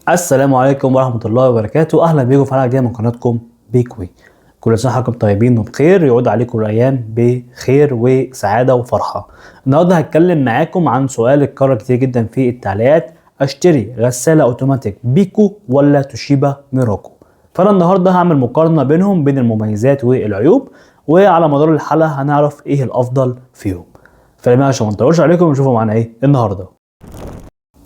السلام عليكم ورحمة الله وبركاته. أهلا بيكم في حلقة جديدة من قناتكم بيكوي. كل سنة وحضراتكم طيبين وبخير، يعود عليكم الأيام بخير وسعادة وفرحة. النهاردة هتكلم معاكم عن سؤال اتكرر كتير جدا في التعليقات: أشتري غسالة أوتوماتيك بيكو ولا توشيبا ميراكو؟ فأنا النهاردة هعمل مقارنة بينهم، بين المميزات والعيوب، وعلى مدار الحلقة هنعرف إيه الأفضل فيهم. فلما عشان ما نطولش عليكم نشوفوا معانا إيه النهاردة.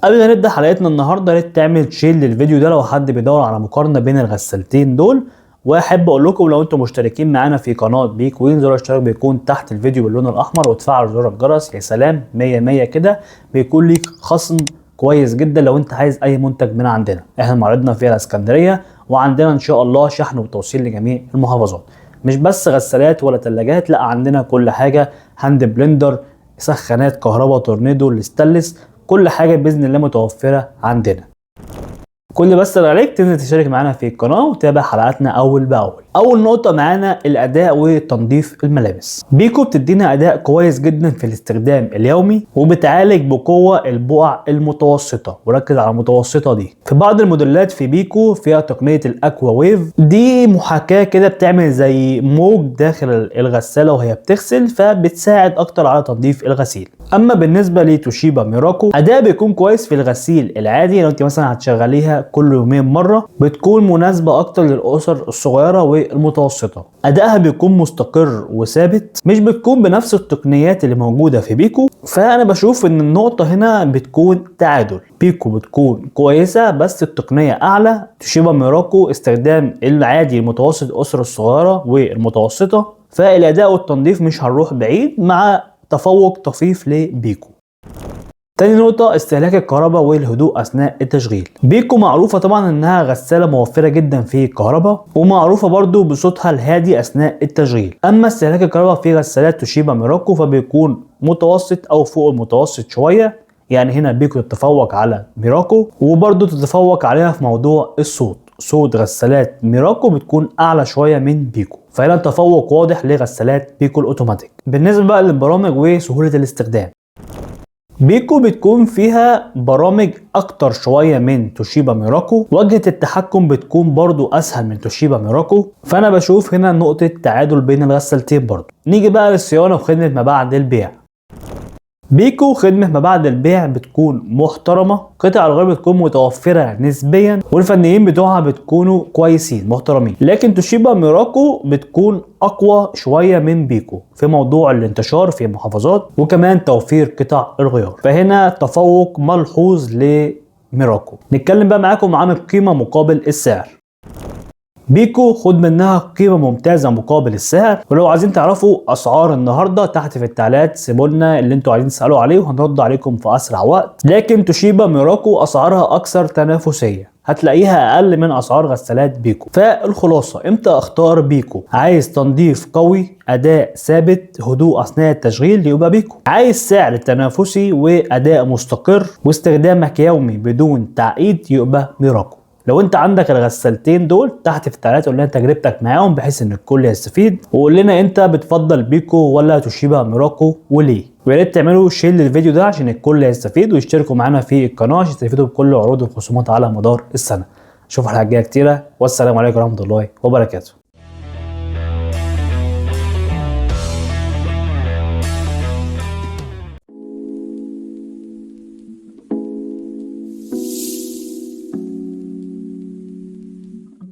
قبل ما نبدا حلقتنا النهارده، يا ريت تعمل شير للفيديو ده لو حد بيدور على مقارنه بين الغسالتين دول. واحب اقول لكم لو انتم مشتركين معانا في قناه بيكوي، زر الاشتراك بيكون تحت الفيديو باللون الاحمر، وتفعل زر الجرس. يا سلام، 100 كده بيكون ليك خصم كويس جدا لو انت عايز اي منتج من عندنا. احنا معرضنا فيها الاسكندريه، وعندنا ان شاء الله شحن وتوصيل لجميع المحافظات. مش بس غسالات ولا ثلاجات، لا، عندنا كل حاجه: هاند بلندر، سخانات كهرباء، تورنيدو، الاستانلس، كل حاجه باذن الله متوفره عندنا. كل بس اللي عليك تنزل تشترك معانا في القناه وتتابع حلقاتنا اول باول. اول نقطه معانا الاداء وتنظيف الملابس. بيكو بتدينا اداء كويس جدا في الاستخدام اليومي، وبتعالج بقوه البقع المتوسطه، وركز على المتوسطه دي. في بعض الموديلات في بيكو فيها تقنيه الاكوا ويف، دي محاكاه كده، بتعمل زي موج داخل الغساله وهي بتغسل، فبتساعد اكتر على تنظيف الغسيل. اما بالنسبه لتوشيبا ميراكو، اداء بيكون كويس في الغسيل العادي، لو انت مثلا هتشغليها كل يومين مره، بتكون مناسبه اكتر للاسر الصغيره والمتوسطه. ادائها بيكون مستقر وثابت، مش بتكون بنفس التقنيات اللي موجوده في بيكو. فانا بشوف ان النقطه هنا بتكون تعادل، بيكو بتكون كويسه بس التقنيه اعلى. توشيبا ميراكو استخدام العادي المتوسط الاسر الصغيره والمتوسطه، فالاداء والتنظيف مش هنروح بعيد، مع تفوق طفيف لبيكو. تاني نقطة: استهلاك الكهرباء والهدوء أثناء التشغيل. بيكو معروفة طبعا إنها غسالة موفرة جدا في الكهرباء، ومعروفة برضو بصوتها الهادي أثناء التشغيل. أما استهلاك الكهرباء في غسالات توشيبا ميراكو فبيكون متوسط أو فوق المتوسط شوية. يعني هنا بيكو تتفوق على ميراكو، وبرضو تتفوق عليها في موضوع الصوت. صوت غسالات ميراكو بتكون أعلى شوية من بيكو، فهنا تفوق واضح لغسالات بيكو الأوتوماتيك. بالنسبة بقى للبرامج وسهولة الاستخدام، بيكو بتكون فيها برامج اكتر شوية من توشيبا ميراكو، واجهة التحكم بتكون برضو اسهل من توشيبا ميراكو، فانا بشوف هنا نقطة تعادل بين الغسالتين برضو. نيجي بقى للصيانة وخدمة ما بعد البيع. بيكو خدمة ما بعد البيع بتكون محترمة، قطع الغيار بتكون متوفرة نسبيا، والفنيين بتوعها بتكونوا كويسين محترمين. لكن توشيبا ميراكو بتكون أقوى شوية من بيكو في موضوع الانتشار في المحافظات، وكمان توفير قطع الغيار، فهنا تفوق ملحوظ لميراكو. نتكلم بقى معاكم عن القيمة مقابل السعر. بيكو خد منها قيمة ممتازة مقابل السعر، ولو عايزين تعرفوا اسعار النهارده تحت في التعليقات سيبوا لنا اللي انتوا عايزين تسالوا عليه وهنرد عليكم في اسرع وقت. لكن توشيبا ميراكو اسعارها اكثر تنافسية، هتلاقيها اقل من اسعار غسالات بيكو. فالخلاصة، امتى اختار بيكو؟ عايز تنظيف قوي، اداء ثابت، هدوء اثناء التشغيل، يبقى بيكو. عايز سعر تنافسي واداء مستقر واستخدامك يومي بدون تعقيد، يبقى ميراكو. لو انت عندك الغسالتين دول تحت في التعليقات قول لنا تجربتك معاهم بحيث ان الكل يستفيد، وقول لنا انت بتفضل بيكو ولا توشيبا ميراكو وليه. ويا ريت تعملوا شير للفيديو ده عشان الكل يستفيد، ويشتركوا معانا في القناه عشان تستفيدوا بكل عروض الخصومات على مدار السنه. اشوفكم الحلقه الجايه كتيره، والسلام عليكم ورحمه الله وبركاته.